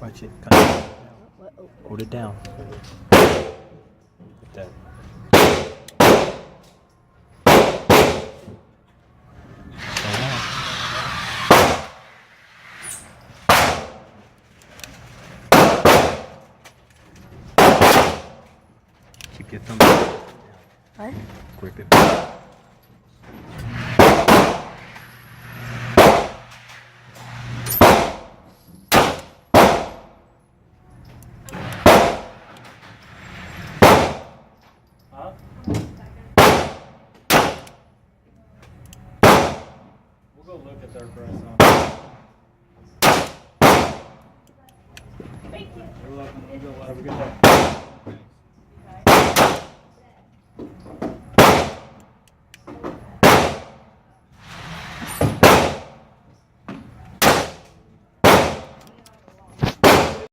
Watch it. Kind of hold it down. Like that. Slow down. Keep your thumb down. What? Grip it. Huh? We'll go look at their press on. Thank you. You're welcome. You go. Have a good day.